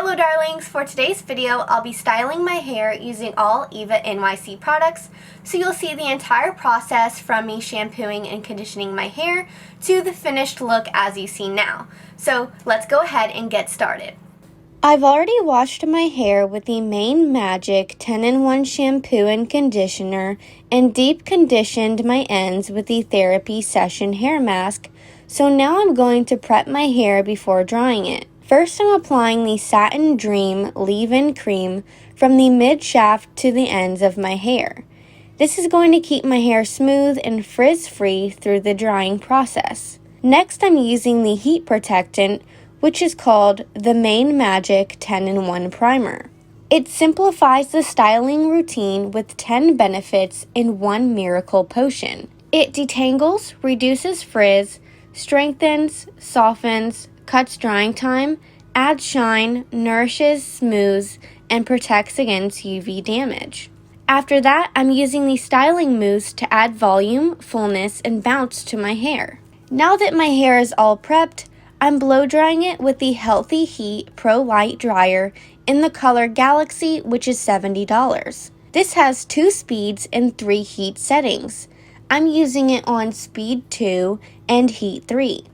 Hello darlings, for today's video I'll be styling my hair using all EvaNYC products, so you'll see the entire process from me shampooing and conditioning my hair to the finished look as you see now. So let's go ahead and get started. I've already washed my hair with the Main Magic 10-in-1 shampoo and conditioner and deep conditioned my ends with the Therapy Session hair mask, so now I'm going to prep my hair before drying it. First, I'm applying the Satin Dream Leave-In Cream from the mid-shaft to the ends of my hair. This is going to keep my hair smooth and frizz-free through the drying process. Next, I'm using the heat protectant, which is called the Main Magic 10-in-1 Primer. It simplifies the styling routine with 10 benefits in one miracle potion. It detangles, reduces frizz, strengthens, softens, cuts drying time, adds shine, nourishes, smooths, and protects against UV damage. After that, I'm using the styling mousse to add volume, fullness, and bounce to my hair. Now that my hair is all prepped, I'm blow drying it with the Healthy Heat Pro-Lite dryer in the color Galaxy, which is $70. This has 2 speeds and 3 heat settings. I'm using it on speed 2 and heat 3.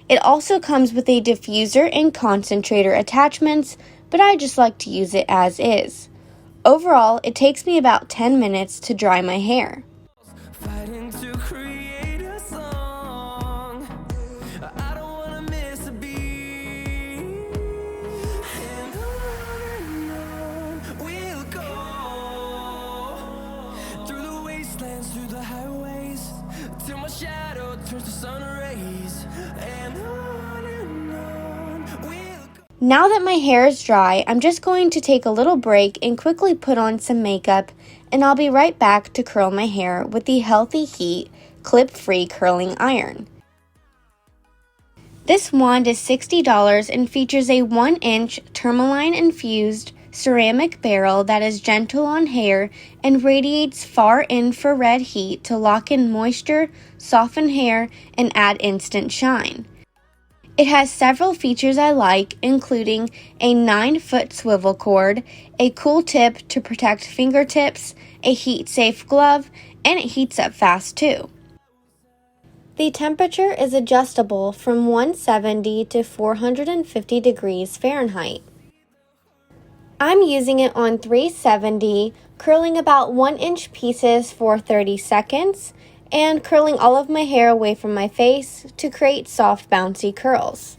It also comes with a diffuser and concentrator attachments, but I just like to use it as is. Overall, it takes me about 10 minutes to dry my hair. Now that my hair is dry, I'm just going to take a little break and quickly put on some makeup, and I'll be right back to curl my hair with the Healthy Heat Clip-Free Curling Iron. This wand is $60 and features a 1-inch tourmaline-infused ceramic barrel that is gentle on hair and radiates far infrared heat to lock in moisture, soften hair, and add instant shine. It has several features I like, including a 9-foot swivel cord, a cool tip to protect fingertips, a heat-safe glove, and it heats up fast too. The temperature is adjustable from 170 to 450 degrees Fahrenheit. I'm using it on 370, curling about 1-inch pieces for 30 seconds, and curling all of my hair away from my face to create soft bouncy curls.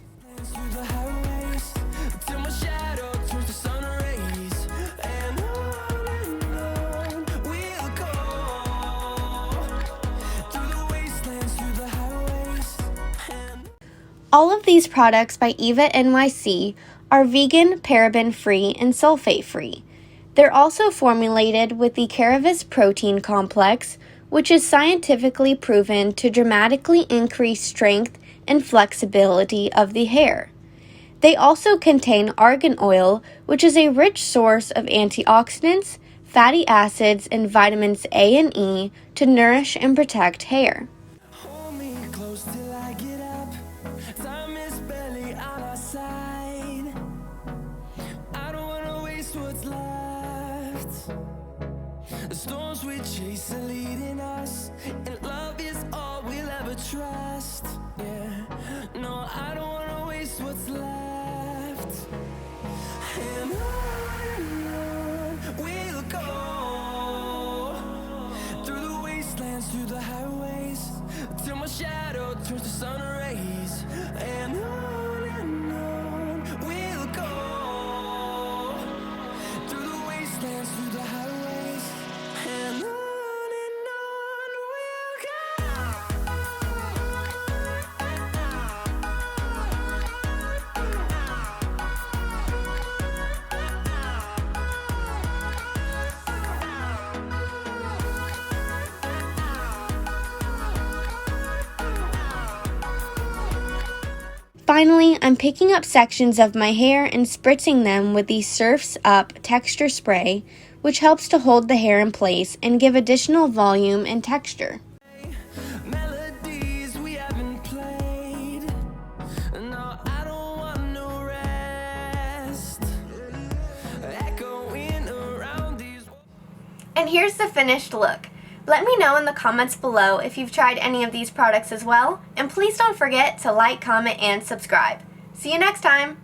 All of these products by EvaNYC are vegan, paraben-free, and sulfate-free. They're also formulated with the Caravis protein complex, which is scientifically proven to dramatically increase strength and flexibility of the hair. They also contain argan oil, which is a rich source of antioxidants, fatty acids, and vitamins A and E to nourish and protect hair. The storms we chase are leading us, and love is all we'll ever trust. Yeah, no, I don't wanna waste what's left. And on we'll go, through the wastelands, through the highways, till my shadow turns to sun rays. And on we'll go, through the wastelands, through the highways. Finally, I'm picking up sections of my hair and spritzing them with the Surf's Up texture spray, which helps to hold the hair in place and give additional volume and texture. Melodies we haven't played. No, I don't want no rest. And here's the finished look. Let me know in the comments below if you've tried any of these products as well, and please don't forget to like, comment, and subscribe. See you next time!